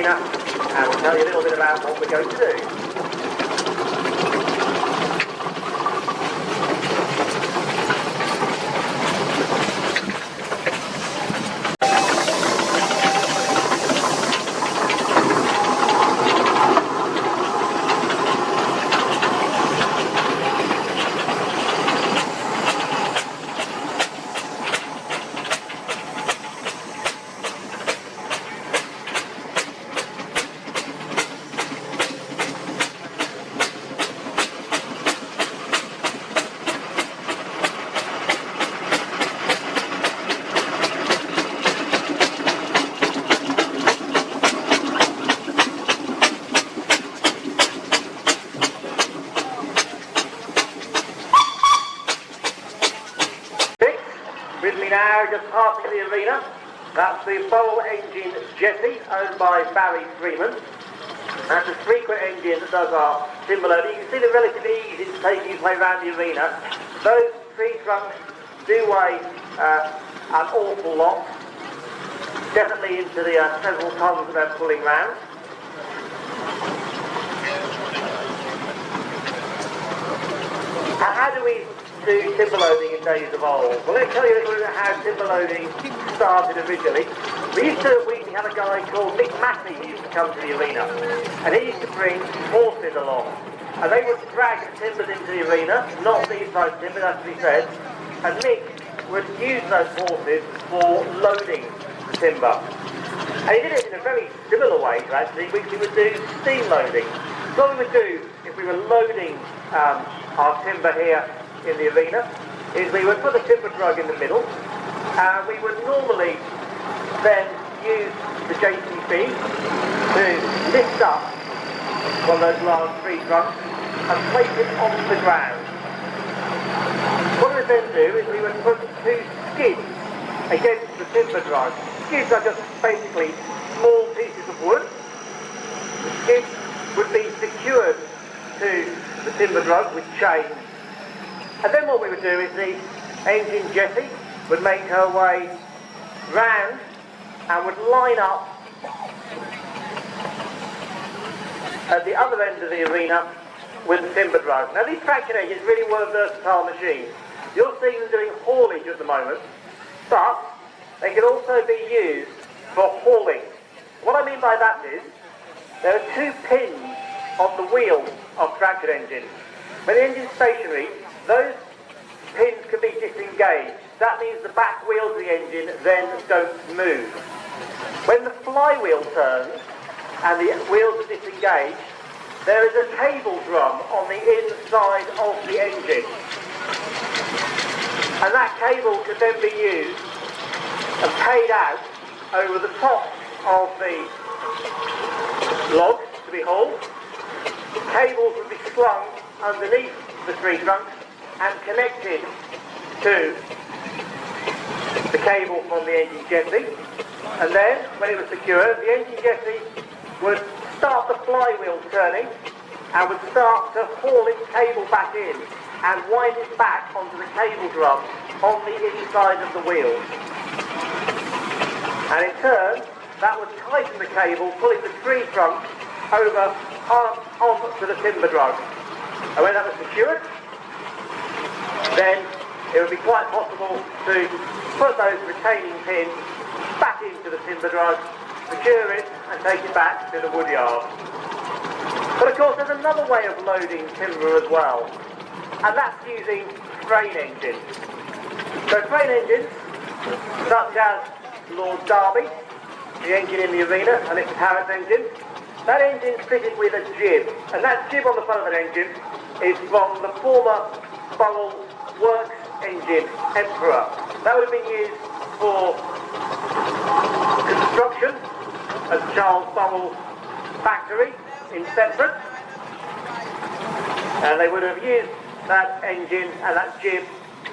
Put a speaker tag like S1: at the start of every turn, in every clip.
S1: arena, and we'll tell you a little bit about what we're going to do. With me now, just passing the arena, that's the Bowl engine jetty, owned by Barry Freeman. That's a frequent engine that does our timber loading. You can see they're relatively easy to take you around the arena. Those tree trunks do weigh an awful lot, definitely into the several tons that they're pulling round. And how do we do timber loading in days of old? Well, let me tell you a little bit about how timber loading started originally. We used to have a guy called Nick Massey who used to come to the arena, and he used to bring horses along, and they would drag the timbers into the arena, not these types of timbers, as he said, and Nick would use those horses for loading the timber. And he did it in a very similar way to actually, which he would do steam loading. So what we would do if we were loading our timber here in the arena is we would put the timber drug in the middle, and we would normally then use the JCB to lift up one of those large tree trunks and place it onto the ground. What we would then do is we would put two skids against the timber drug. Skids are just basically small pieces of wood. The skids would be secured to the timber drug with chains. And then what we would do is the engine jetty would make her way round and would line up at the other end of the arena with the timber drug. Now these traction engines really were versatile machines. You'll see them doing haulage at the moment, but they can also be used for hauling. What I mean by that is, there are two pins on the wheel of traction engines. When the engine's stationary, those pins can be disengaged. That means the back wheels of the engine then don't move. When the flywheel turns and the wheels are disengaged, there is a cable drum on the inside of the engine. And that cable can then be used and paid out over the top of the log to be hauled. Cables would be slung underneath the tree trunks and connected to the cable from the engine jetty, and then when it was secured, the engine jetty would start the flywheel turning and would start to haul its cable back in and wind it back onto the cable drum on the inside of the wheels. And in turn, that would tighten the cable, pulling the tree trunk over onto the timber drug. And when that was secured, then it would be quite possible to put those retaining pins back into the timber drug, secure it and take it back to the wood yard. But of course there's another way of loading timber as well, and that's using crane engines. So crane engines, such as Lord Derby, the engine in the arena, and it's a Harris engine, that engine's fitted with a jib, and that jib on the front of that engine is from the former Burrell Works engine, Emperor. That would have been used for construction at Charles Burrell's factory in Thetford, and they would have used that engine and that jib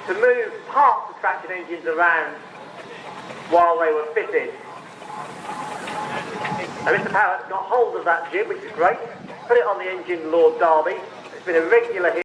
S1: to move parts of traction engines around while they were fitted. And Mr. Parrott got hold of that jib, which is great, put it on the engine Lord Derby. It's been a regular hit.